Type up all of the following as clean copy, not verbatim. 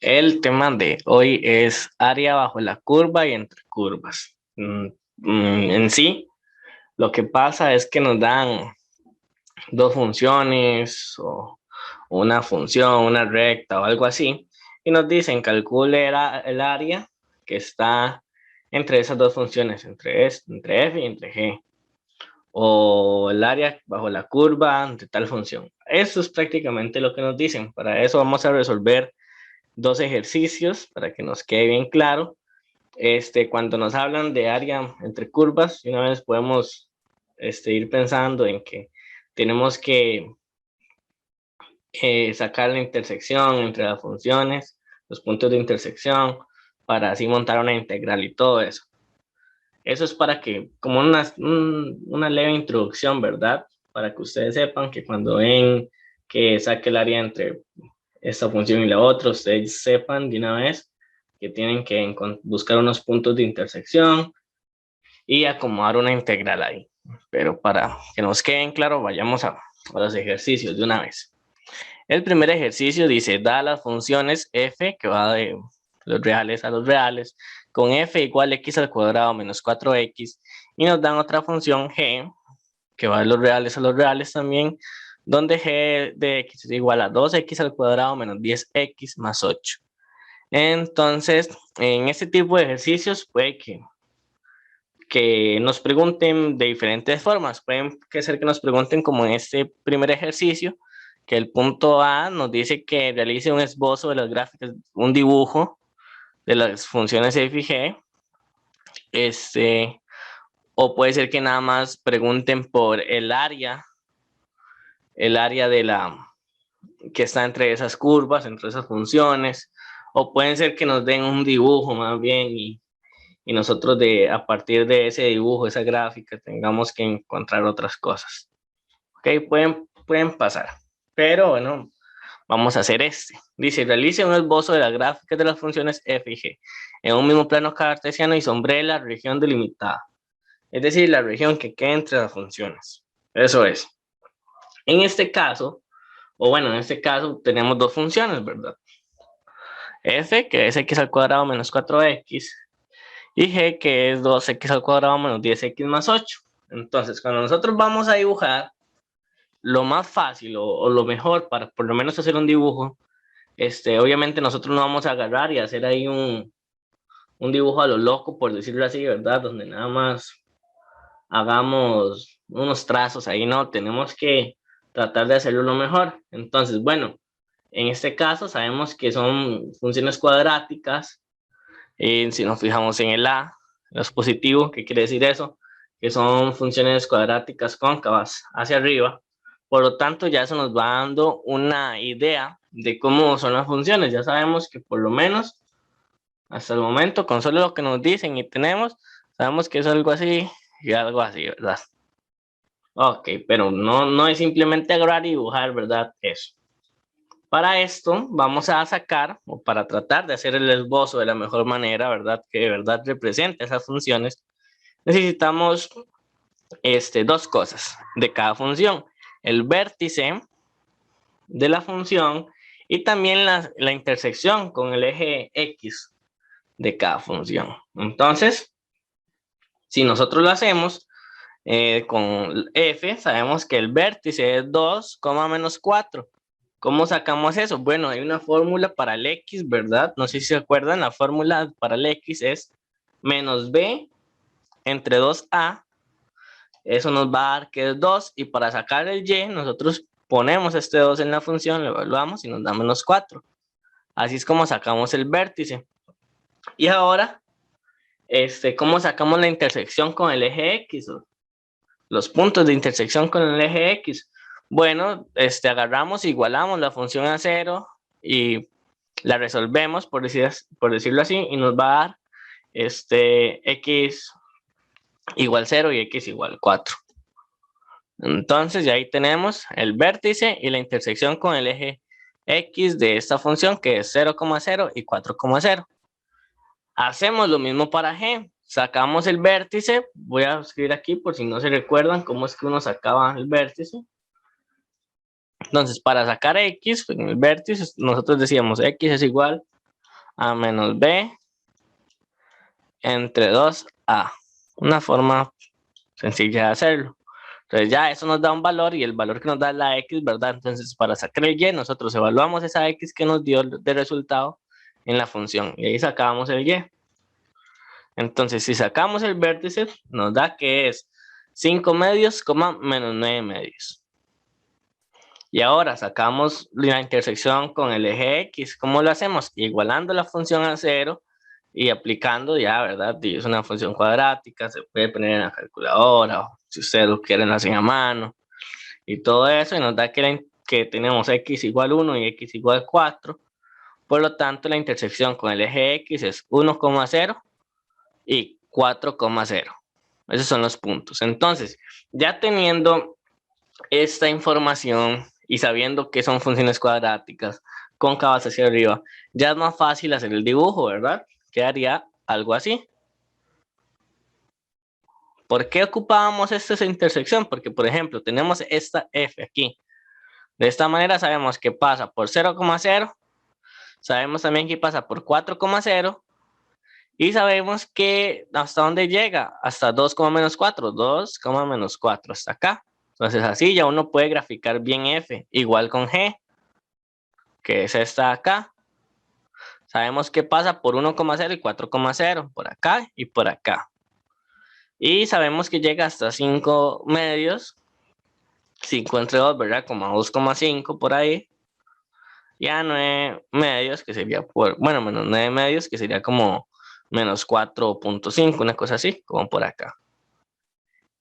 El tema de hoy es área bajo la curva y entre curvas. En sí, lo que pasa es que nos dan dos funciones o una función, una recta o algo así, y nos dicen calcule el área que está entre esas dos funciones, entre f y entre g, o el área bajo la curva de tal función. Eso es prácticamente lo que nos dicen. Para eso vamos a resolver dos ejercicios para que nos quede bien claro. Cuando nos hablan de área entre curvas, una vez podemos ir pensando en que tenemos que sacar la intersección entre las funciones, los puntos de intersección, para así montar una integral y todo eso. Eso es para que, como una leve introducción, ¿verdad? Para que ustedes sepan que cuando ven que saque el área entre esta función y la otra, ustedes sepan de una vez que tienen que buscar unos puntos de intersección y acomodar una integral ahí. Pero para que nos queden claro, vayamos a los ejercicios de una vez. El primer ejercicio dice, da las funciones f, que va de los reales a los reales, con f igual a x al cuadrado menos 4x, y nos dan otra función g, que va de los reales a los reales también, donde g de x es igual a 2x al cuadrado menos 10x más 8. Entonces, en este tipo de ejercicios puede que nos pregunten de diferentes formas. Pueden ser que nos pregunten como en este primer ejercicio, que el punto A nos dice que realice un esbozo de las gráficas, un dibujo de las funciones f y g. O puede ser que nada más pregunten por el área de que está entre esas curvas, entre esas funciones, o pueden ser que nos den un dibujo más bien y nosotros a partir de ese dibujo, esa gráfica, tengamos que encontrar otras cosas. Ok, pueden pasar, pero bueno, vamos a hacer Dice, realice un esbozo de las gráficas de las funciones f y g en un mismo plano cartesiano y sombree la región delimitada, es decir, la región que queda entre las funciones. Eso es. En este caso, tenemos dos funciones, ¿verdad? F, que es x al cuadrado menos 4x, y g, que es 2x al cuadrado menos 10x más 8. Entonces, cuando nosotros vamos a dibujar, lo más fácil o lo mejor para por lo menos hacer un dibujo, obviamente nosotros no vamos a agarrar y hacer ahí un dibujo a lo loco, por decirlo así, ¿verdad? Donde nada más hagamos unos trazos ahí, no, tenemos que tratar de hacerlo lo mejor. Entonces, bueno, en este caso sabemos que son funciones cuadráticas. Si nos fijamos en el A, los positivos, ¿qué quiere decir eso? Que son funciones cuadráticas cóncavas hacia arriba. Por lo tanto, ya eso nos va dando una idea de cómo son las funciones. Ya sabemos que por lo menos hasta el momento, con solo lo que nos dicen y tenemos, sabemos que es algo así y algo así, ¿verdad? Ok, pero no es simplemente agarrar y dibujar, ¿verdad? Eso. Para esto vamos a sacar, o para tratar de hacer el esbozo de la mejor manera, ¿verdad? Que de verdad represente esas funciones, necesitamos dos cosas de cada función. El vértice de la función y también la intersección con el eje X de cada función. Entonces, si nosotros lo hacemos con f, sabemos que el vértice es 2, menos 4. ¿Cómo sacamos eso? Bueno, hay una fórmula para el x, ¿verdad? No sé si se acuerdan, la fórmula para el x es menos b entre 2a. Eso nos va a dar que es 2, y para sacar el y, nosotros ponemos este 2 en la función, lo evaluamos y nos da menos 4. Así es como sacamos el vértice. Y ahora, ¿cómo sacamos la intersección con el eje x? Los puntos de intersección con el eje x. Bueno, agarramos, igualamos la función a 0 y la resolvemos, por decirlo así, y nos va a dar x igual 0 y x igual 4. Entonces ya ahí tenemos el vértice y la intersección con el eje x de esta función, que es 0,0 y 4,0. Hacemos lo mismo para g. Sacamos el vértice. Voy a escribir aquí por si no se recuerdan cómo es que uno sacaba el vértice. Entonces, para sacar x en el vértice, nosotros decíamos x es igual a menos b entre 2a. Una forma sencilla de hacerlo. Entonces ya eso nos da un valor y el valor que nos da es la x, ¿verdad? Entonces para sacar el y nosotros evaluamos esa x que nos dio de resultado en la función y ahí sacamos el y. Entonces si sacamos el vértice nos da que es 5 medios, menos 9 medios. Y ahora sacamos la intersección con el eje x. ¿Cómo lo hacemos? Igualando la función a 0 y aplicando ya, ¿verdad? Y es una función cuadrática, se puede poner en la calculadora, o si ustedes lo quieren lo hacen a mano. Y todo eso, y nos da que tenemos x igual 1 y x igual 4. Por lo tanto, la intersección con el eje x es 1,0 y 4,0. Esos son los puntos. Entonces, ya teniendo esta información y sabiendo que son funciones cuadráticas cóncavas hacia arriba, ya es más fácil hacer el dibujo, ¿verdad? Quedaría algo así. ¿Por qué ocupábamos esta intersección? Porque, por ejemplo, tenemos esta f aquí. De esta manera sabemos que pasa por 0,0, sabemos también que pasa por 4,0 y sabemos que hasta dónde llega, hasta 2,-4, 2,-4 hasta acá. Entonces así ya uno puede graficar bien f, igual con g, que es esta acá. Sabemos que pasa por 1,0 y 4,0, por acá y por acá. Y sabemos que llega hasta 5 medios, 5 entre 2, ¿verdad? Como 2,5 por ahí. Y a 9 medios, que sería menos 9 medios, que sería como menos 4,5, una cosa así, como por acá.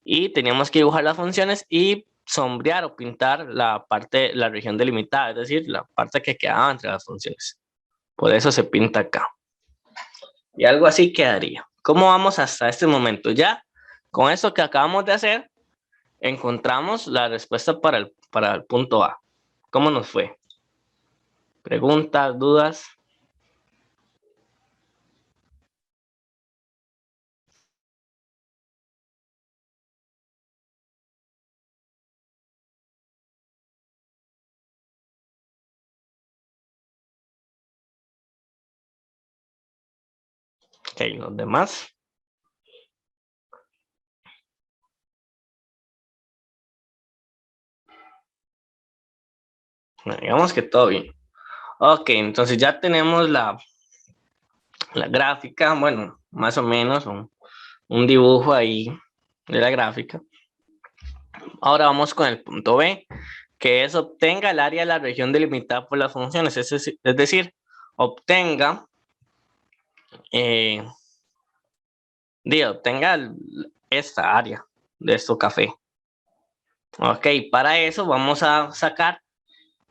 Y teníamos que dibujar las funciones y sombrear o pintar la región delimitada, es decir, la parte que quedaba entre las funciones. Por eso se pinta acá. Y algo así quedaría. ¿Cómo vamos hasta este momento? Ya con esto que acabamos de hacer, encontramos la respuesta para el punto A. ¿Cómo nos fue? ¿Preguntas, dudas? Ok, los demás. Digamos que todo bien. Ok, entonces ya tenemos la gráfica, bueno, más o menos un dibujo ahí de la gráfica. Ahora vamos con el punto B, que es obtenga el área de la región delimitada por las funciones, es decir, obtenga, obtenga esta área de este café. Ok, para eso vamos a sacar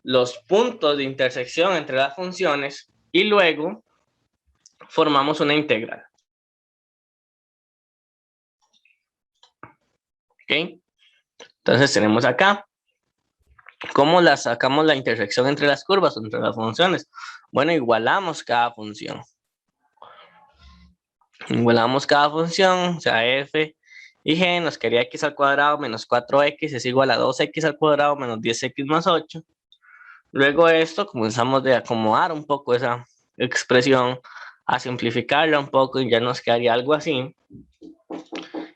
los puntos de intersección entre las funciones y luego formamos una integral. Ok, entonces tenemos acá. ¿Cómo sacamos la intersección entre las curvas, entre las funciones? Bueno, igualamos cada función. Igualamos cada función, o sea, f y g nos quería x al cuadrado menos 4x es igual a 2x al cuadrado menos 10x más 8. Luego esto comenzamos de acomodar un poco esa expresión, a simplificarla un poco y ya nos quedaría algo así.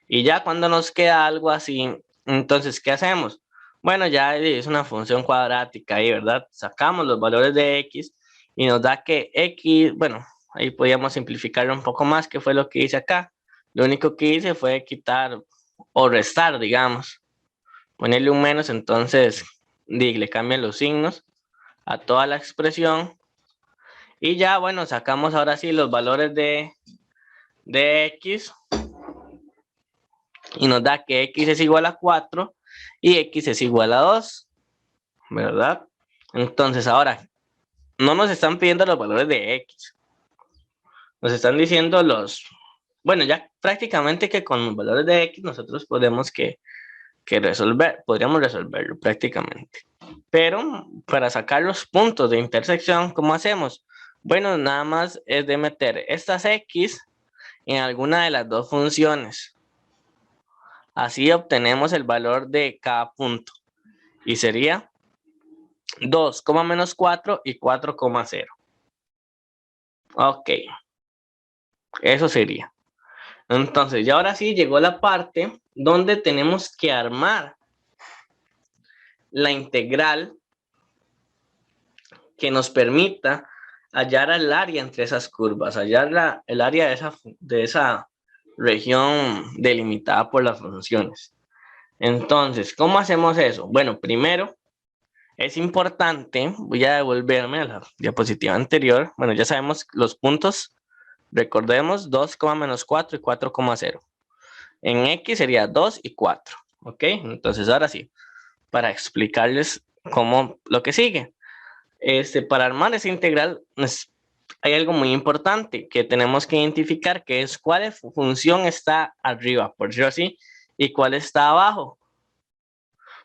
Y ya cuando nos queda algo así, entonces, ¿qué hacemos? Bueno, ya es una función cuadrática ahí, ¿verdad? Sacamos los valores de x y nos da que x, bueno, ahí podíamos simplificarlo un poco más, que fue lo que hice acá. Lo único que hice fue quitar o restar, digamos. Ponerle un menos, entonces le cambian los signos a toda la expresión. Y ya, bueno, sacamos ahora sí los valores de x. Y nos da que x es igual a 4 y x es igual a 2, ¿verdad? Entonces ahora, no nos están pidiendo los valores de x. Nos están diciendo bueno, ya prácticamente que con los valores de x nosotros podemos podríamos resolverlo prácticamente. Pero para sacar los puntos de intersección, ¿cómo hacemos? Bueno, nada más es de meter estas x en alguna de las dos funciones. Así obtenemos el valor de cada punto. Y sería 2, menos 4 y 4,0. Ok, eso sería. Entonces, ya ahora sí llegó la parte donde tenemos que armar la integral que nos permita hallar el área entre esas curvas, hallar el área de esa región delimitada por las funciones. Entonces, ¿cómo hacemos eso? Bueno, primero es importante, voy a devolverme a la diapositiva anterior. Bueno, ya sabemos los puntos, recordemos 2, menos 4 y 4,0. En X sería 2 y 4, ¿ok? Entonces, ahora sí, para explicarles cómo lo que sigue. Para armar esa integral, hay algo muy importante que tenemos que identificar, que es cuál función está arriba, por decirlo así, y cuál está abajo.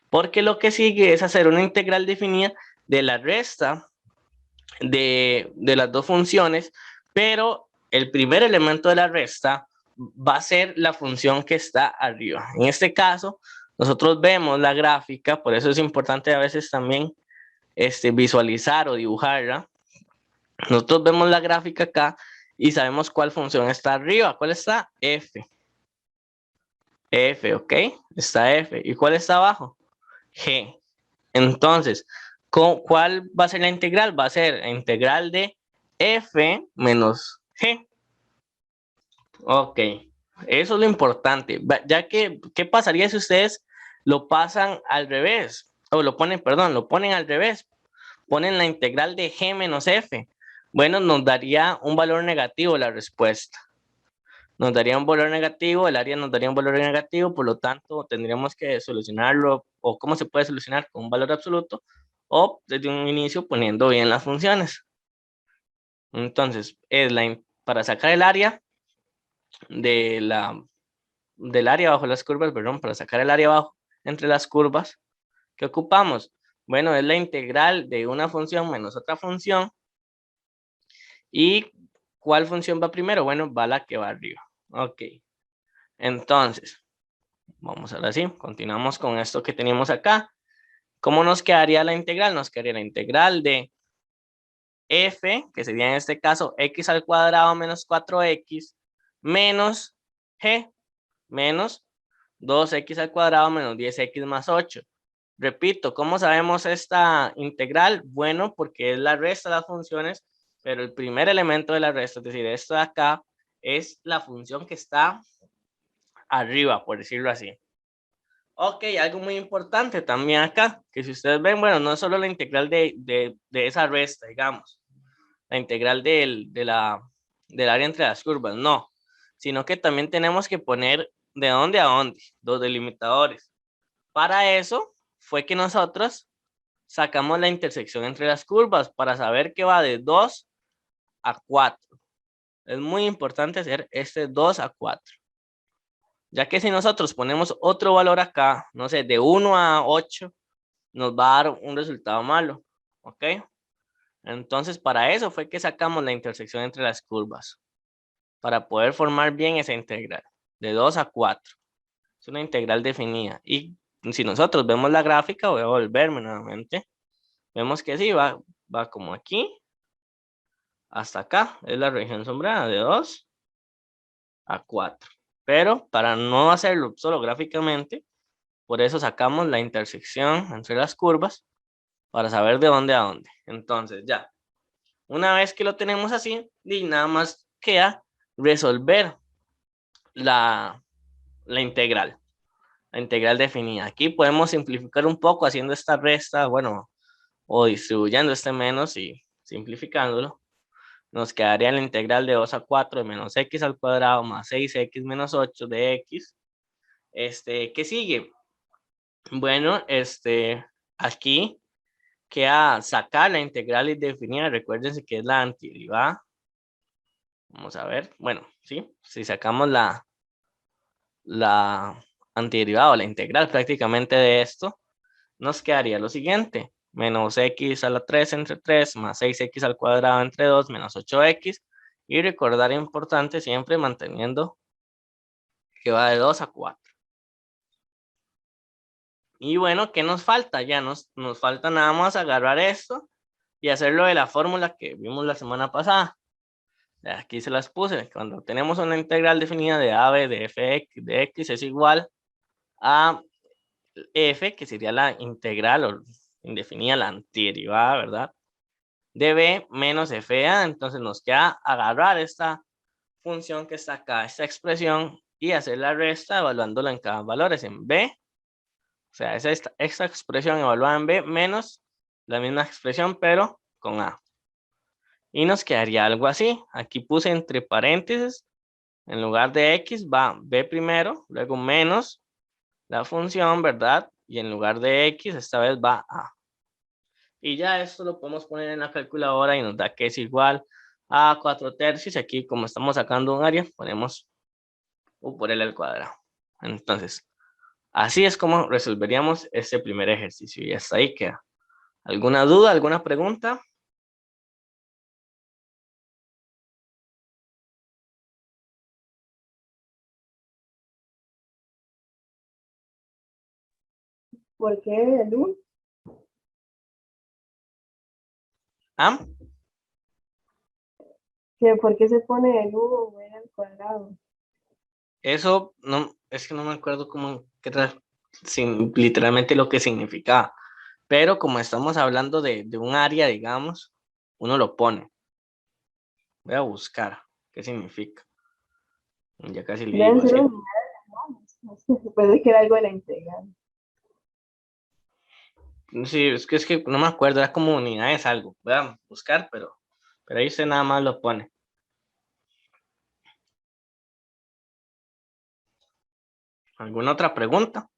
Porque lo que sigue es hacer una integral definida de la resta de las dos funciones, pero el primer elemento de la resta va a ser la función que está arriba. En este caso, nosotros vemos la gráfica, por eso es importante a veces también visualizar o dibujarla. Nosotros vemos la gráfica acá y sabemos cuál función está arriba. ¿Cuál está? F. F, ¿ok? Está F. ¿Y cuál está abajo? G. Entonces, ¿cuál va a ser la integral? Va a ser la integral de F menos G. Ok. Eso es lo importante. Ya que, ¿qué pasaría si ustedes lo pasan al revés? O lo ponen, perdón, lo ponen al revés. Ponen la integral de G menos F. Bueno, nos daría un valor negativo la respuesta. Nos daría un valor negativo, el área nos daría un valor negativo, por lo tanto tendríamos que solucionarlo, o cómo se puede solucionar con un valor absoluto, o desde un inicio poniendo bien las funciones. Entonces, para sacar el área del área bajo las curvas, perdón, para sacar el área bajo entre las curvas, ¿qué ocupamos? Bueno, es la integral de una función menos otra función. ¿Y cuál función va primero? Bueno, va la que va arriba. Ok. Entonces, vamos ahora sí, continuamos con esto que teníamos acá. ¿Cómo nos quedaría la integral? Nos quedaría la integral de f, que sería en este caso x al cuadrado menos 4x, menos g, menos 2x al cuadrado menos 10x más 8. Repito, ¿cómo sabemos esta integral? Bueno, porque es la resta de las funciones, pero el primer elemento de la resta, es decir, esto de acá, es la función que está arriba, por decirlo así. Ok, algo muy importante también acá, que si ustedes ven, bueno, no es solo la integral de esa resta, digamos, la integral del área entre las curvas, no, sino que también tenemos que poner de dónde a dónde, los delimitadores. Para eso fue que nosotros sacamos la intersección entre las curvas para saber que va de 2 a 4. Es muy importante hacer este 2 a 4. Ya que si nosotros ponemos otro valor acá, no sé, de 1 a 8, nos va a dar un resultado malo. ¿Ok? Entonces, para eso fue que sacamos la intersección entre las curvas. Para poder formar bien esa integral. De 2 a 4. Es una integral definida. Y si nosotros vemos la gráfica, voy a volverme nuevamente. Vemos que sí, va como aquí. Hasta acá. Es la región sombreada de 2 a 4. Pero para no hacerlo solo gráficamente, por eso sacamos la intersección entre las curvas para saber de dónde a dónde. Entonces ya, una vez que lo tenemos así, y nada más queda resolver la integral. La integral definida. Aquí podemos simplificar un poco haciendo esta resta, bueno, o distribuyendo este menos y simplificándolo. Nos quedaría la integral de 2 a 4 de menos x al cuadrado más 6x menos 8 de x. ¿Qué sigue? Bueno, aquí queda sacar la integral indefinida. Recuérdense que es la antiderivada. Vamos a ver. Bueno, sí, si sacamos la antiderivada o la integral prácticamente de esto, nos quedaría lo siguiente. Menos x a la 3 entre 3 más 6x al cuadrado entre 2 menos 8x. Y recordar importante siempre manteniendo que va de 2 a 4. Y bueno, ¿qué nos falta? Ya nos falta nada más agarrar esto y hacerlo de la fórmula que vimos la semana pasada. Aquí se las puse. Cuando tenemos una integral definida de AB de f de x es igual a f, que sería la integral o indefinida, la antiderivada, ¿verdad? De b menos fa. Entonces nos queda agarrar esta función que está acá, esta expresión, y hacer la resta evaluándola en cada valor, es en b. O sea, es esta expresión evaluada en b menos la misma expresión, pero con a. Y nos quedaría algo así. Aquí puse entre paréntesis, en lugar de x va b primero, luego menos la función, ¿verdad? Y en lugar de x, esta vez va a. Y ya esto lo podemos poner en la calculadora y nos da que es igual a 4/3. Aquí, como estamos sacando un área, ponemos u por l al cuadrado. Entonces, así es como resolveríamos este primer ejercicio. Y hasta ahí queda. ¿Alguna duda, alguna pregunta? ¿Por qué el U? ¿Ah? ¿Por qué se pone el U en el cuadrado? Eso no, es que no me acuerdo cómo, literalmente lo que significaba. Pero como estamos hablando de un área, digamos, uno lo pone. Voy a buscar qué significa. Ya casi le Deben digo, es ser que unidades, ¿no? Puede que era algo de la integral. sí, es que no me acuerdo, era como unidades algo. Voy a buscar, pero ahí usted nada más lo pone. ¿Alguna otra pregunta?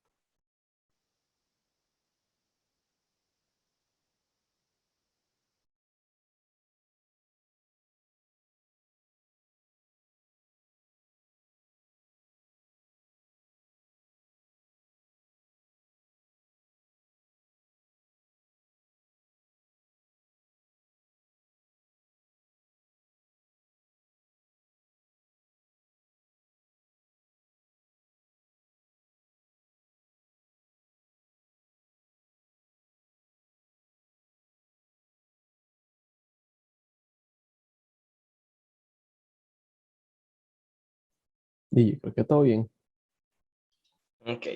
Y yo creo que todo bien. Ok,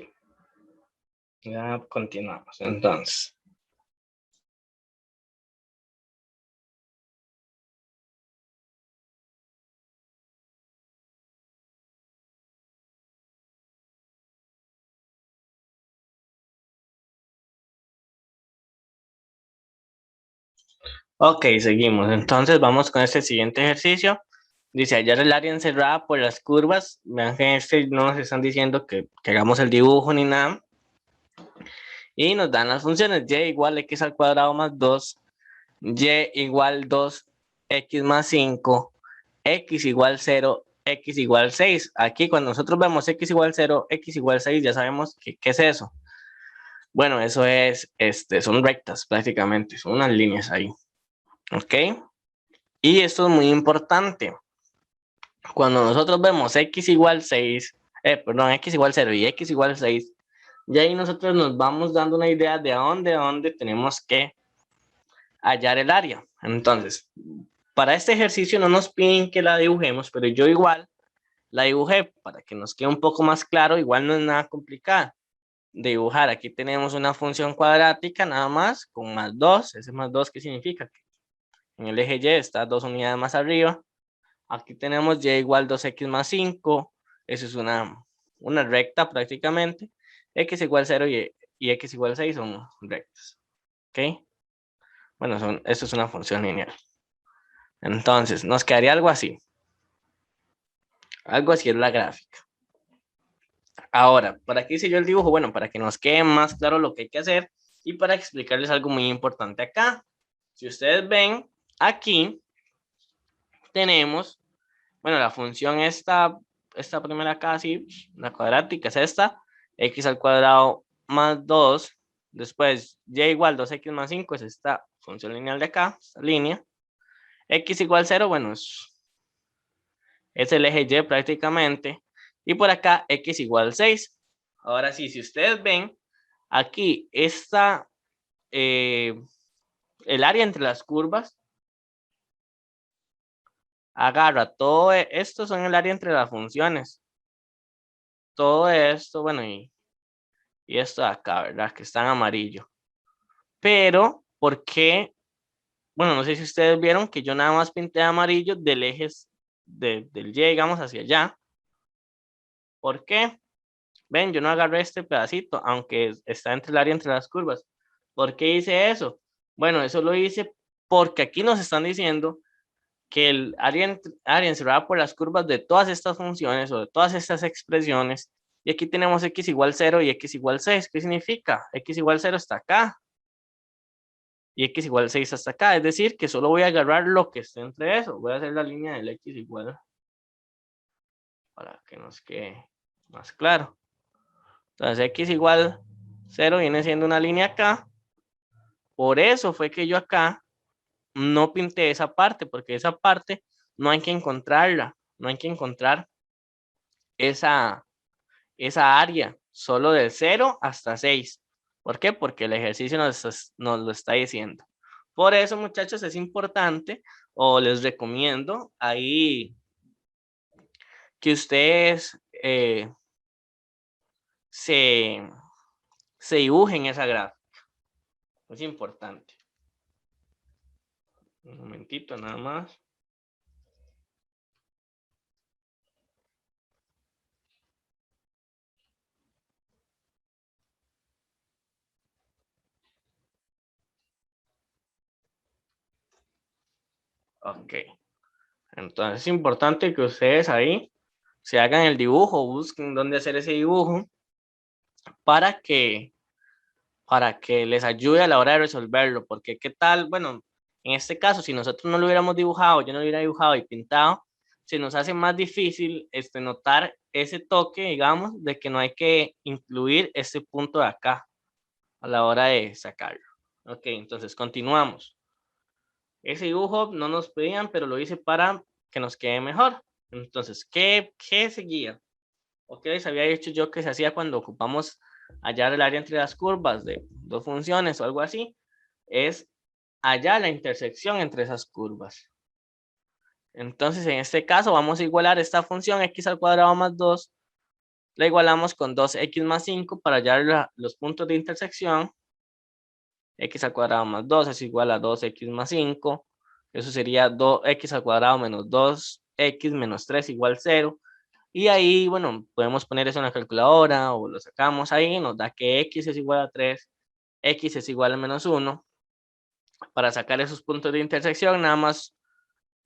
ya continuamos. Entonces, ok, seguimos. Entonces vamos con este siguiente ejercicio. Dice hallar el área encerrada por las curvas. Vean que no nos están diciendo que hagamos el dibujo ni nada. Y nos dan las funciones y igual x al cuadrado más 2, y igual 2x más 5, x igual 0, x igual 6. Aquí cuando nosotros vemos x igual 0, x igual 6, ya sabemos qué es eso. Bueno, eso es, son rectas prácticamente, son unas líneas ahí. ¿Ok? Y esto es muy importante. Cuando nosotros vemos x igual 6, perdón, x igual 0 y x igual 6, y ahí nosotros nos vamos dando una idea de a dónde tenemos que hallar el área. Entonces, para este ejercicio no nos piden que la dibujemos, pero yo igual la dibujé para que nos quede un poco más claro. Igual no es nada complicado de dibujar. Aquí tenemos una función cuadrática nada más con más 2. Ese más 2, ¿qué significa? Que en el eje Y está 2 unidades más arriba. Aquí tenemos y igual 2x más 5. Eso es una recta prácticamente. X igual 0 y x igual 6 son rectas. ¿Ok? Bueno, esto es una función lineal. Entonces, nos quedaría algo así. Algo así es la gráfica. Ahora, ¿para qué hice yo el dibujo? Bueno, para que nos quede más claro lo que hay que hacer y para explicarles algo muy importante acá. Si ustedes ven, aquí tenemos, bueno, la función esta primera acá, así, la cuadrática es esta, x al cuadrado más 2, después y igual 2x más 5 es esta función lineal de acá, esta línea, x igual 0, bueno, es el eje Y prácticamente. Y por acá x igual 6. Ahora sí, si ustedes ven, aquí está el área entre las curvas. agarra todo esto, son el área entre las funciones. Todo esto, bueno, y esto de acá, ¿verdad? Que está en amarillo. Pero, ¿por qué? Bueno, no sé si ustedes vieron que yo nada más pinté amarillo del eje del Y, digamos, hacia allá. ¿Por qué? Ven, yo no agarré este pedacito, aunque está entre el área entre las curvas. ¿Por qué hice eso? Bueno, eso lo hice porque aquí nos están diciendo que el área encerrada por las curvas de todas estas funciones o de todas estas expresiones, y aquí tenemos x igual 0 y x igual 6. ¿Qué significa? X igual 0 está acá y x igual 6 hasta acá. Es decir, que solo voy a agarrar lo que esté entre eso. Voy a hacer la línea del x igual para que nos quede más claro. Entonces x igual 0 viene siendo una línea acá. Por eso fue que yo acá no pinté esa parte, porque esa parte no hay que encontrarla. No hay que encontrar esa área, solo del 0 hasta 6. ¿Por qué? Porque el ejercicio nos lo está diciendo. Por eso, muchachos, es importante o les recomiendo ahí que ustedes se dibujen esa gráfica. Es importante. Un momentito nada más. Ok. Entonces es importante que ustedes ahí se hagan el dibujo, busquen dónde hacer ese dibujo para que les ayude a la hora de resolverlo, porque qué tal, bueno, en este caso, si nosotros no lo hubiéramos dibujado, yo no lo hubiera dibujado y pintado, se nos hace más difícil notar ese toque, digamos, de que no hay que incluir este punto de acá a la hora de sacarlo. Ok, entonces continuamos. Ese dibujo no nos pedían, pero lo hice para que nos quede mejor. Entonces, ¿qué seguía? Ok, les había dicho yo que se hacía cuando ocupamos hallar el área entre las curvas de dos funciones o algo así, es hallar la intersección entre esas curvas. Entonces, en este caso, vamos a igualar esta función x al cuadrado más 2, la igualamos con 2x más 5 para hallar los puntos de intersección. X al cuadrado más 2 es igual a 2x más 5. Eso sería 2x al cuadrado menos 2x menos 3 igual 0. Y ahí, bueno, podemos poner eso en la calculadora o lo sacamos ahí, nos da que x es igual a 3, x es igual a menos 1. Para sacar esos puntos de intersección, nada más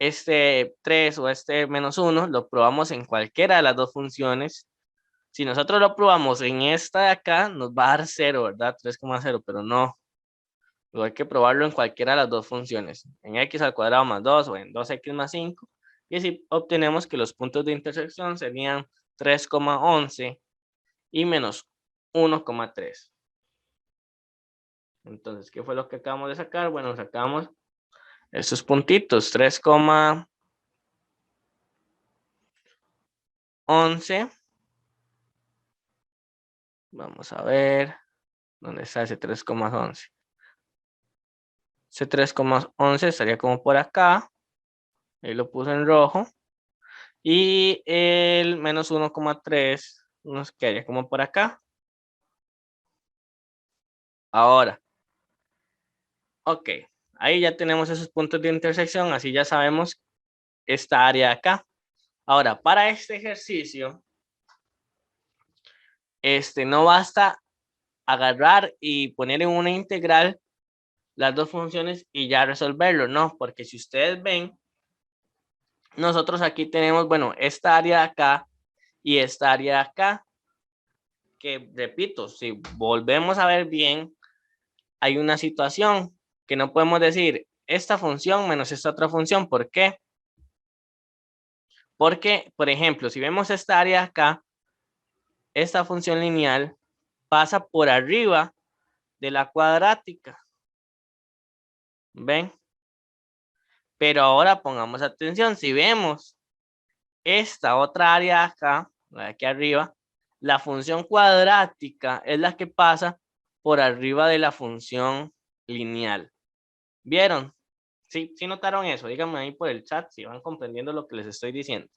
este 3 o este menos 1 lo probamos en cualquiera de las dos funciones. Si nosotros lo probamos en esta de acá, nos va a dar 0, ¿verdad? 3,0, pero no. Luego hay que probarlo en cualquiera de las dos funciones, en x al cuadrado más 2 o en 2x más 5. Y así obtenemos que los puntos de intersección serían 3,11 y menos 1,3. Entonces, ¿qué fue lo que acabamos de sacar? Bueno, sacamos estos puntitos, 3,11. Vamos a ver, ¿dónde está ese 3,11? Ese 3,11 estaría como por acá. Ahí lo puse en rojo. Y el menos 1,3 nos quedaría como por acá. Ahora, ok, ahí ya tenemos esos puntos de intersección, así ya sabemos esta área de acá. Ahora, para este ejercicio, no basta agarrar y poner en una integral las dos funciones y ya resolverlo, no, porque si ustedes ven, nosotros aquí tenemos, bueno, esta área de acá y esta área de acá, que repito, si volvemos a ver bien, hay una situación que no podemos decir esta función menos esta otra función. ¿Por qué? Porque, por ejemplo, si vemos esta área acá, esta función lineal pasa por arriba de la cuadrática. ¿Ven? Pero ahora pongamos atención, si vemos esta otra área acá, la de aquí arriba, la función cuadrática es la que pasa por arriba de la función lineal. ¿Vieron? Sí, sí notaron eso. Díganme ahí por el chat si van comprendiendo lo que les estoy diciendo.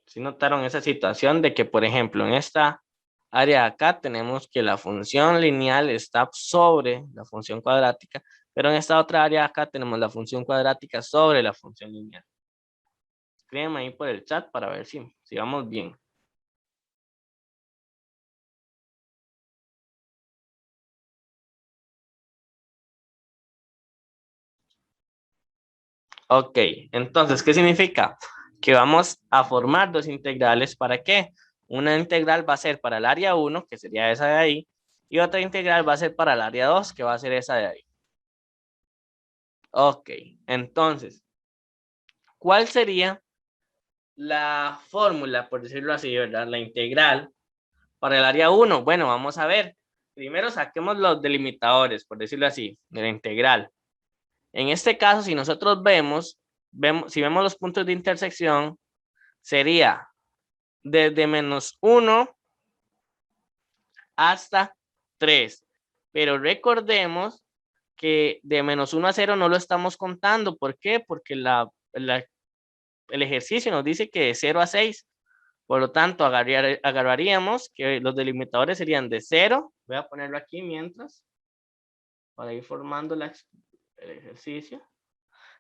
Si notaron esa situación de que, por ejemplo, en esta área de acá tenemos que la función lineal está sobre la función cuadrática, pero en esta otra área de acá tenemos la función cuadrática sobre la función lineal. Escríbanme ahí por el chat para ver si vamos bien. Ok, entonces, ¿qué significa? Que vamos a formar dos integrales. ¿Para qué? Una integral va a ser para el área 1, que sería esa de ahí, y otra integral va a ser para el área 2, que va a ser esa de ahí. Ok, entonces, ¿cuál sería la fórmula, por decirlo así, ¿verdad? La integral para el área 1. Bueno, vamos a ver. Primero saquemos los delimitadores, por decirlo así, de la integral. En este caso, si nosotros si vemos los puntos de intersección, sería desde -1 hasta 3. Pero recordemos que de -1 a 0 no lo estamos contando. ¿Por qué? Porque el ejercicio nos dice que de 0 a 6. Por lo tanto, agarraríamos que los delimitadores serían de 0. Voy a ponerlo aquí mientras, para ir formando el ejercicio.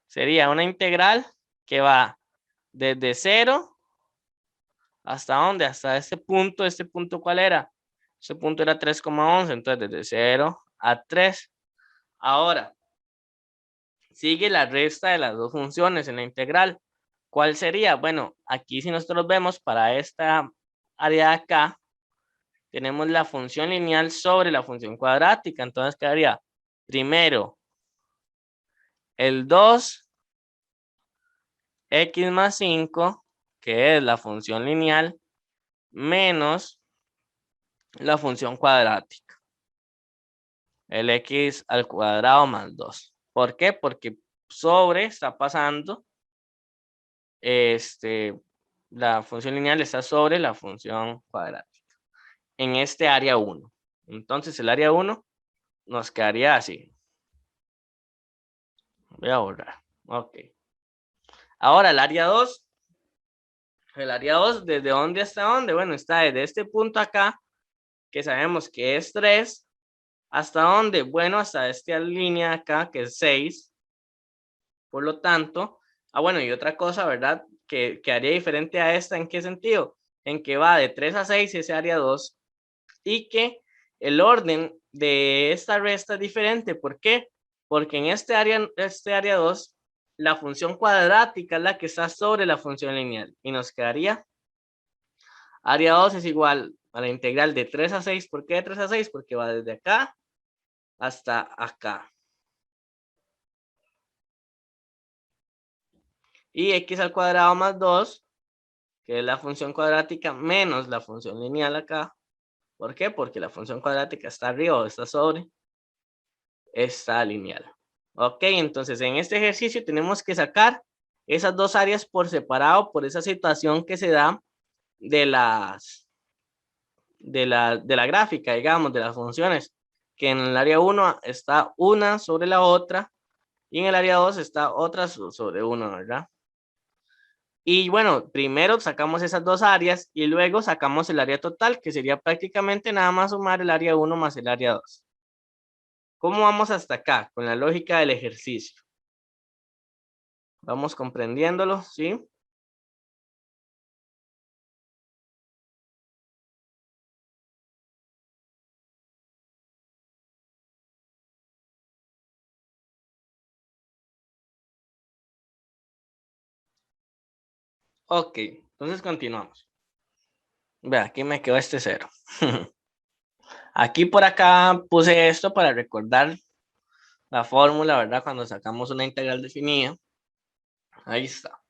Sería una integral que va desde 0 hasta ¿dónde? Hasta este punto. ¿Este punto cuál era? Ese punto era 3,11. Entonces, desde 0 a 3. Ahora, sigue la resta de las dos funciones en la integral. ¿Cuál sería? Bueno, aquí si nosotros vemos para esta área de acá, tenemos la función lineal sobre la función cuadrática. Entonces quedaría primero el 2x más 5, que es la función lineal, menos la función cuadrática. El x al cuadrado más 2. ¿Por qué? Porque sobre está pasando, la función lineal está sobre la función cuadrática. En este área 1. Entonces el área 1 nos quedaría así. Voy a borrar. Ok. Ahora el área 2. El área 2, ¿desde dónde hasta dónde? Bueno, está desde este punto acá, que sabemos que es 3, ¿hasta dónde? Bueno, hasta esta línea acá, que es 6. Por lo tanto, bueno, y otra cosa, ¿verdad? Que haría diferente a esta, ¿en qué sentido? En que va de 3 a 6 ese área 2, y que el orden de esta resta es diferente. ¿Por qué? Porque en este área 2, la función cuadrática es la que está sobre la función lineal, y nos quedaría área 2 es igual a la integral de 3 a 6. ¿Por qué de 3 a 6? Porque va desde acá hasta acá. Y x al cuadrado más 2, que es la función cuadrática menos la función lineal acá. ¿Por qué? Porque la función cuadrática está arriba o está sobre esta lineal. Ok, entonces en este ejercicio tenemos que sacar esas dos áreas por separado por esa situación que se da de la gráfica, digamos, de las funciones, que en el área 1 está una sobre la otra y en el área 2 está otra sobre una, ¿verdad? Y bueno, primero sacamos esas dos áreas y luego sacamos el área total, que sería prácticamente nada más sumar el área 1 más el área 2. ¿Cómo vamos hasta acá? Con la lógica del ejercicio. Vamos comprendiéndolo, ¿sí? Ok, entonces continuamos. Vea, aquí me quedó este 0. Aquí por acá puse esto para recordar la fórmula, ¿verdad? Cuando sacamos una integral definida. Ahí está.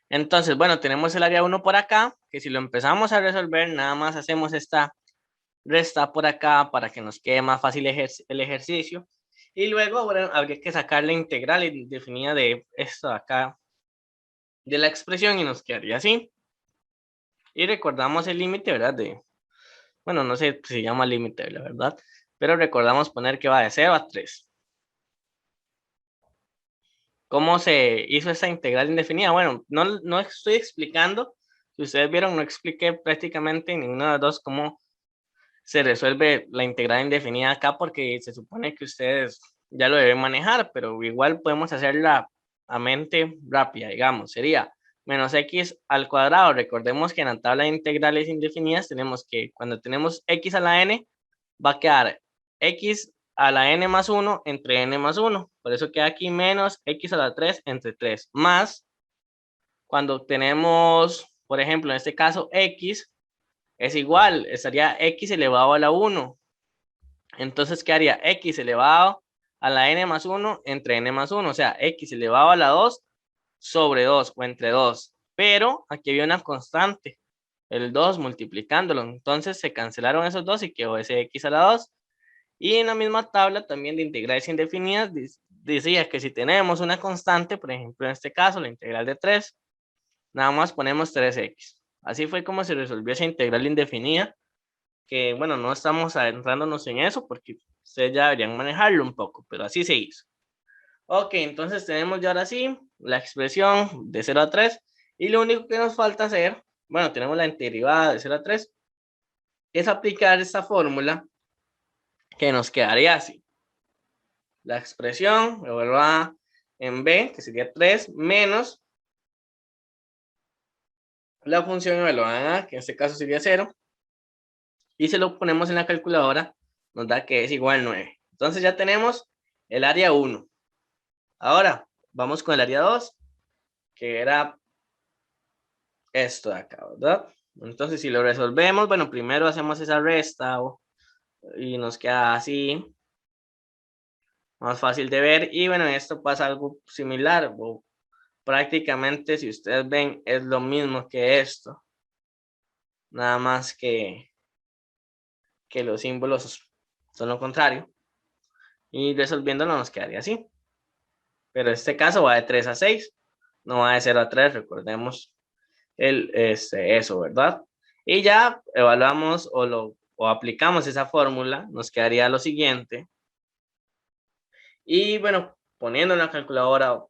Entonces, bueno, tenemos el área 1 por acá, que si lo empezamos a resolver, nada más hacemos esta resta por acá para que nos quede más fácil el ejercicio. Y luego, bueno, habría que sacar la integral definida de esto acá, de la expresión, y nos quedaría así. Y recordamos el límite, ¿verdad? Bueno, no sé si se llama límite, la verdad, pero recordamos poner que va de 0 a 3. ¿Cómo se hizo esa integral indefinida? Bueno, no estoy explicando. Si ustedes vieron, no expliqué prácticamente en ninguna de las dos cómo se resuelve la integral indefinida acá, porque se supone que ustedes ya lo deben manejar, pero igual podemos hacerla a mente rápida, digamos. Sería menos x al cuadrado. Recordemos que en la tabla de integrales indefinidas tenemos que cuando tenemos x a la n, va a quedar x a la n más 1 entre n más 1. Por eso queda aquí menos x a la 3 entre 3. Más cuando tenemos, por ejemplo, en este caso, x es igual, estaría x elevado a la 1. Entonces quedaría x elevado a la n más 1 entre n más 1. O sea, x elevado a la 2 sobre 2 o entre 2. Pero aquí había una constante, el 2 multiplicándolo. Entonces se cancelaron esos dos y quedó ese x a la 2. Y en la misma tabla también de integrales indefinidas decía que si tenemos una constante, por ejemplo en este caso la integral de 3, nada más ponemos 3x. Así fue como se resolvió esa integral indefinida, que bueno, no estamos adentrándonos en eso porque ustedes ya deberían manejarlo un poco, pero así se hizo. Ok, entonces tenemos ya ahora sí la expresión de 0 a 3 y lo único que nos falta hacer, bueno, tenemos la derivada de 0 a 3, es aplicar esta fórmula que nos quedaría así. La expresión evaluada en b, que sería 3, menos la función evaluada en a, que en este caso sería 0, y se lo ponemos en la calculadora, nos da que es igual a 9. Entonces ya tenemos el área 1. Ahora vamos con el área 2, que era esto de acá, ¿verdad? Entonces si lo resolvemos, bueno, primero hacemos esa resta y nos queda así, más fácil de ver. Y bueno, en esto pasa algo similar, prácticamente si ustedes ven es lo mismo que esto, nada más que los símbolos son lo contrario, y resolviéndolo nos quedaría así, pero en este caso va de 3 a 6, no va de 0 a 3, recordemos eso, ¿verdad? Y ya evaluamos o aplicamos esa fórmula, nos quedaría lo siguiente, y bueno, poniendo en la calculadora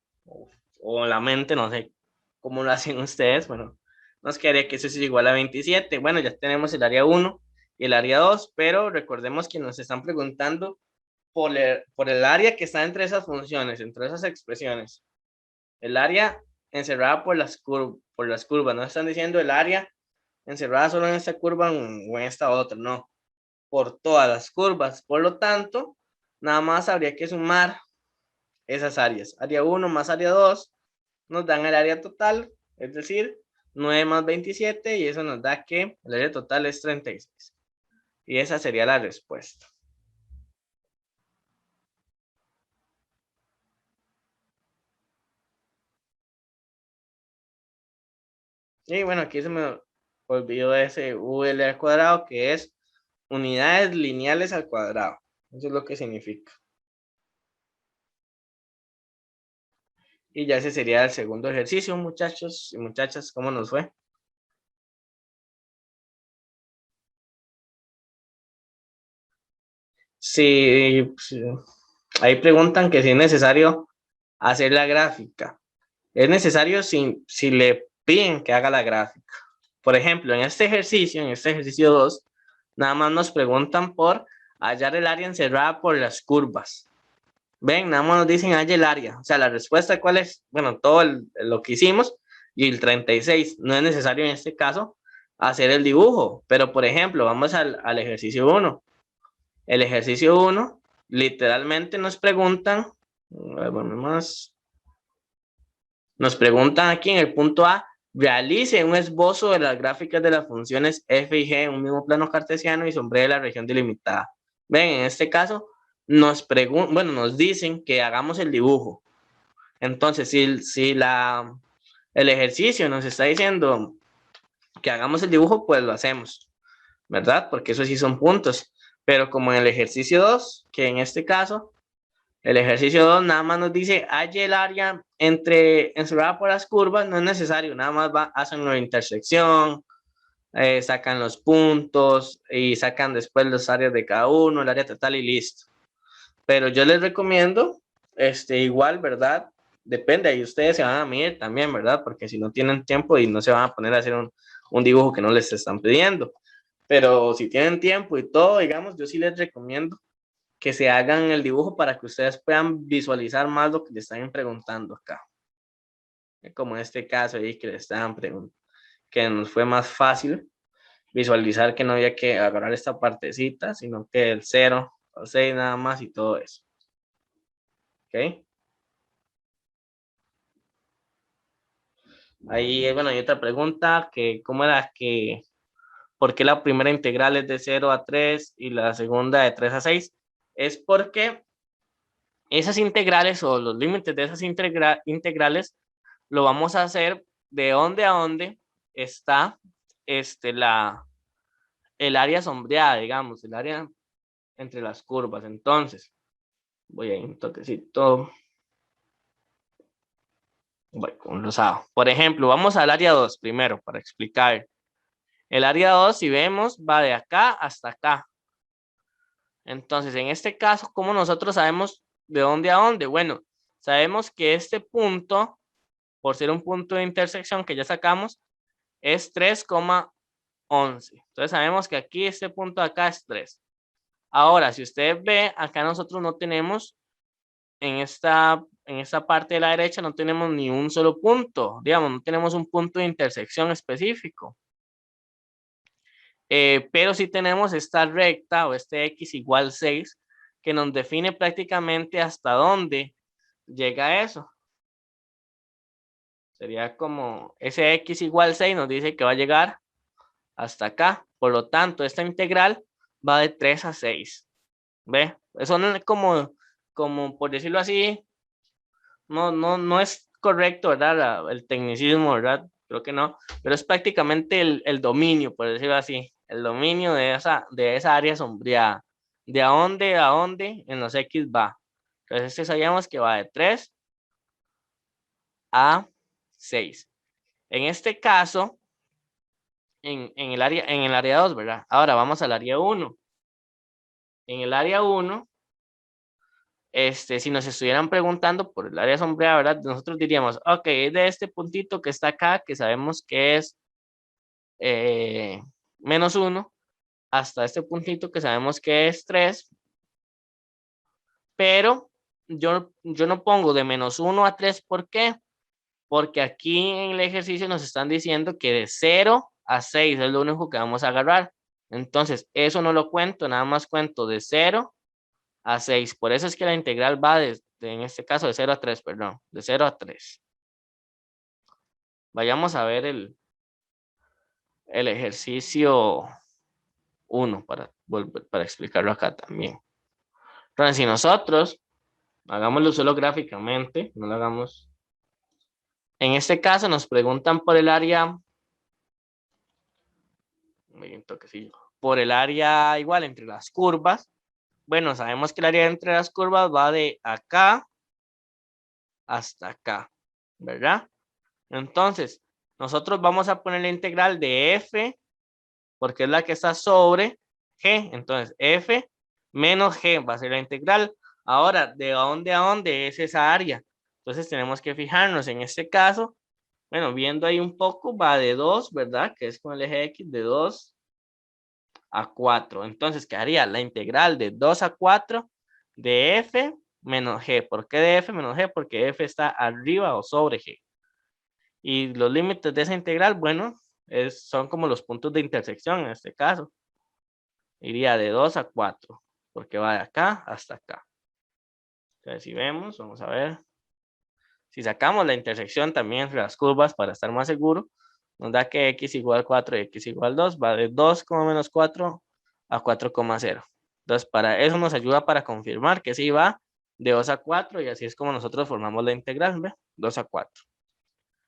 o en la mente, no sé cómo lo hacen ustedes, bueno, nos quedaría que eso es igual a 27. Bueno, ya tenemos el área 1 y el área 2, pero recordemos que nos están preguntando por el área que está entre esas funciones, entre esas expresiones. El área encerrada por las curvas, no están diciendo el área encerrada solo en esta curva o en esta otra, no, por todas las curvas. Por lo tanto, nada más habría que sumar esas áreas. Área 1 más área 2 nos dan el área total, es decir, 9 más 27, y eso nos da que el área total es 36. Y esa sería la respuesta. Y bueno, aquí se me olvidó ese UL al cuadrado, que es unidades lineales al cuadrado. Eso es lo que significa. Y ya ese sería el segundo ejercicio, muchachos y muchachas. ¿Cómo nos fue? Sí, ahí preguntan que si es necesario hacer la gráfica. Es necesario si le piden que haga la gráfica. Por ejemplo, en este ejercicio 2, nada más nos preguntan por hallar el área encerrada por las curvas. Ven, nada más nos dicen halla el área. O sea, la respuesta cuál es, bueno, todo lo que hicimos y el 36. No es necesario en este caso hacer el dibujo. Pero, por ejemplo, vamos al ejercicio 1. El ejercicio 1, literalmente nos preguntan, bueno, más, nos preguntan aquí en el punto A, realice un esbozo de las gráficas de las funciones f y g en un mismo plano cartesiano y sombree la región delimitada. Ven, en este caso nos dicen que hagamos el dibujo. Entonces, si el ejercicio nos está diciendo que hagamos el dibujo, pues lo hacemos, ¿verdad? Porque eso sí son puntos. Pero como en el ejercicio 2, que en este caso el ejercicio 2 nada más nos dice halle el área encerrada por las curvas, no es necesario, nada más hacen una intersección, sacan los puntos y sacan después los áreas de cada uno, el área total y listo. Pero yo les recomiendo, igual, ¿verdad? Depende, y ustedes se van a medir también, ¿verdad? Porque si no tienen tiempo y no se van a poner a hacer un dibujo que no les están pidiendo. Pero si tienen tiempo y todo, digamos, yo sí les recomiendo que se hagan el dibujo para que ustedes puedan visualizar más lo que les están preguntando acá. Como en este caso ahí que les estaban preguntando, que nos fue más fácil visualizar que no había que agarrar esta partecita, sino que el 0 o 6 nada más y todo eso. ¿Ok? Ahí, bueno, hay otra pregunta, que cómo era que, ¿por qué la primera integral es de 0 a 3 y la segunda de 3 a 6? Es porque esas integrales o los límites de esas integrales lo vamos a hacer de dónde a dónde está el área sombreada, digamos, el área entre las curvas. Entonces, voy a ir un toquecito. Voy con rosado. Por ejemplo, vamos al área 2 primero para explicar. El área 2, si vemos, va de acá hasta acá. Entonces, en este caso, ¿cómo nosotros sabemos de dónde a dónde? Bueno, sabemos que este punto, por ser un punto de intersección que ya sacamos, es 3,11. Entonces, sabemos que aquí este punto de acá es 3. Ahora, si usted ve, acá nosotros no tenemos, en esta parte de la derecha, no tenemos ni un solo punto. Digamos, no tenemos un punto de intersección específico. Pero sí tenemos esta recta o este x igual 6 que nos define prácticamente hasta dónde llega eso. Sería como ese x igual 6 nos dice que va a llegar hasta acá. Por lo tanto, esta integral va de 3 a 6. ¿Ve? Eso no es como por decirlo así, no es correcto, ¿verdad? El tecnicismo, ¿verdad? Creo que no, pero es prácticamente el dominio, por decirlo así, el dominio de esa área sombreada. ¿De dónde a dónde en los X va? Entonces, sabíamos que va de 3 a 6. En este caso, en el área 2, ¿verdad? Ahora vamos al área 1. En el área 1, si nos estuvieran preguntando por el área sombreada, ¿verdad? Nosotros diríamos, ok, es de este puntito que está acá, que sabemos que es menos 1, hasta este puntito que sabemos que es 3, pero yo no pongo de menos 1 a 3, ¿por qué? Porque aquí en el ejercicio nos están diciendo que de 0 a 6 es lo único que vamos a agarrar. Entonces, eso no lo cuento, nada más cuento de 0 a 6. Por eso es que la integral va en este caso de 0 a 3, perdón, de 0 a 3. Vayamos a ver el ejercicio 1 para explicarlo acá también. Entonces, si nosotros, hagámoslo solo gráficamente, no lo hagamos. En este caso nos preguntan por el área, por el área igual entre las curvas. Bueno, sabemos que el área entre las curvas va de acá hasta acá, ¿verdad? Entonces, nosotros vamos a poner la integral de f, porque es la que está sobre g. Entonces, f menos g va a ser la integral. Ahora, ¿de dónde a dónde es esa área? Entonces, tenemos que fijarnos en este caso. Bueno, viendo ahí un poco, va de 2, ¿verdad? Que es con el eje X, de 2 a 4. Entonces, quedaría la integral de 2 a 4 de f menos g. ¿Por qué de f menos g? Porque f está arriba o sobre g. Y los límites de esa integral, bueno, son como los puntos de intersección en este caso. Iría de 2 a 4, porque va de acá hasta acá. Entonces, si vemos, vamos a ver. Si sacamos la intersección también entre las curvas para estar más seguro, nos da que x igual 4 y x igual 2 va de 2, menos 4 a 4,0. Entonces, para eso nos ayuda para confirmar que sí va de 2 a 4 y así es como nosotros formamos la integral, ¿ve? 2 a 4.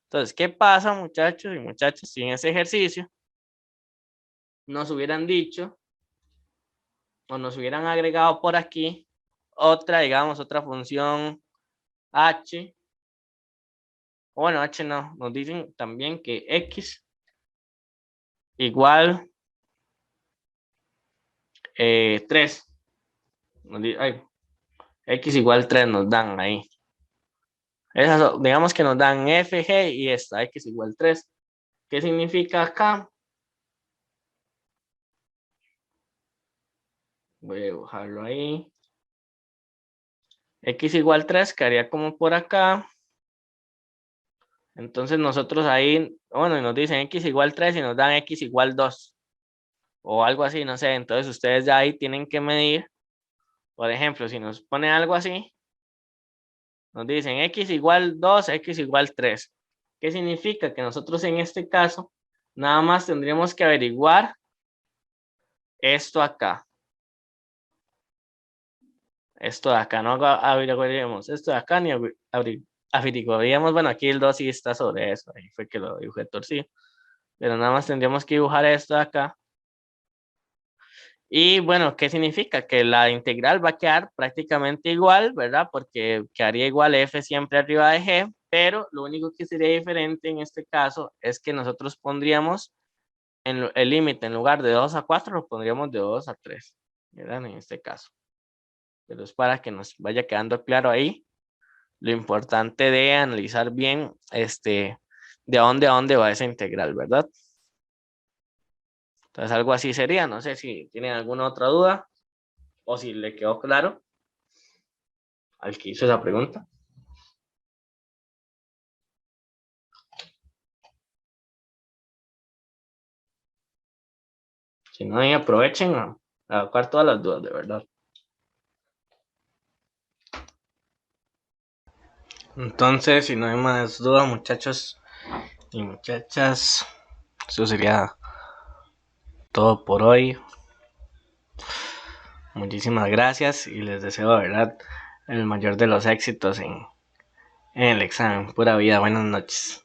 Entonces, ¿qué pasa, muchachos y muchachas, si en ese ejercicio nos hubieran dicho o nos hubieran agregado por aquí otra, digamos, otra función h? Bueno, h no, nos dicen también que x igual 3. X igual 3 nos dan ahí. Digamos que nos dan f, g y esta, x igual 3. ¿Qué significa acá? Voy a dibujarlo ahí. X igual 3 quedaría como por acá. Entonces nosotros ahí, bueno, nos dicen x igual 3 y nos dan x igual 2. O algo así, no sé. Entonces ustedes ya ahí tienen que medir. Por ejemplo, si nos pone algo así, nos dicen x igual 2, x igual 3. ¿Qué significa? Que nosotros en este caso nada más tendríamos que averiguar esto acá. Esto de acá, no averiguaríamos esto de acá ni averiguaríamos. Bueno, aquí el 2 sí está sobre eso. Ahí fue que lo dibujé torcido. Pero nada más tendríamos que dibujar esto de acá. Y bueno, ¿qué significa? Que la integral va a quedar prácticamente igual, ¿verdad? Porque quedaría igual f siempre arriba de g, pero lo único que sería diferente en este caso es que nosotros pondríamos el límite en lugar de 2 a 4, lo pondríamos de 2 a 3, ¿verdad? En este caso. Pero es para que nos vaya quedando claro ahí lo importante de analizar bien de dónde a dónde va esa integral, ¿verdad? Entonces algo así sería, no sé si tienen alguna otra duda o si le quedó claro al que hizo esa pregunta. Si no, ahí aprovechen a evacuar todas las dudas, de verdad. Entonces, si no hay más dudas, muchachos y muchachas, eso sería todo por hoy. Muchísimas gracias y les deseo, de verdad, el mayor de los éxitos en el examen. Pura vida, buenas noches.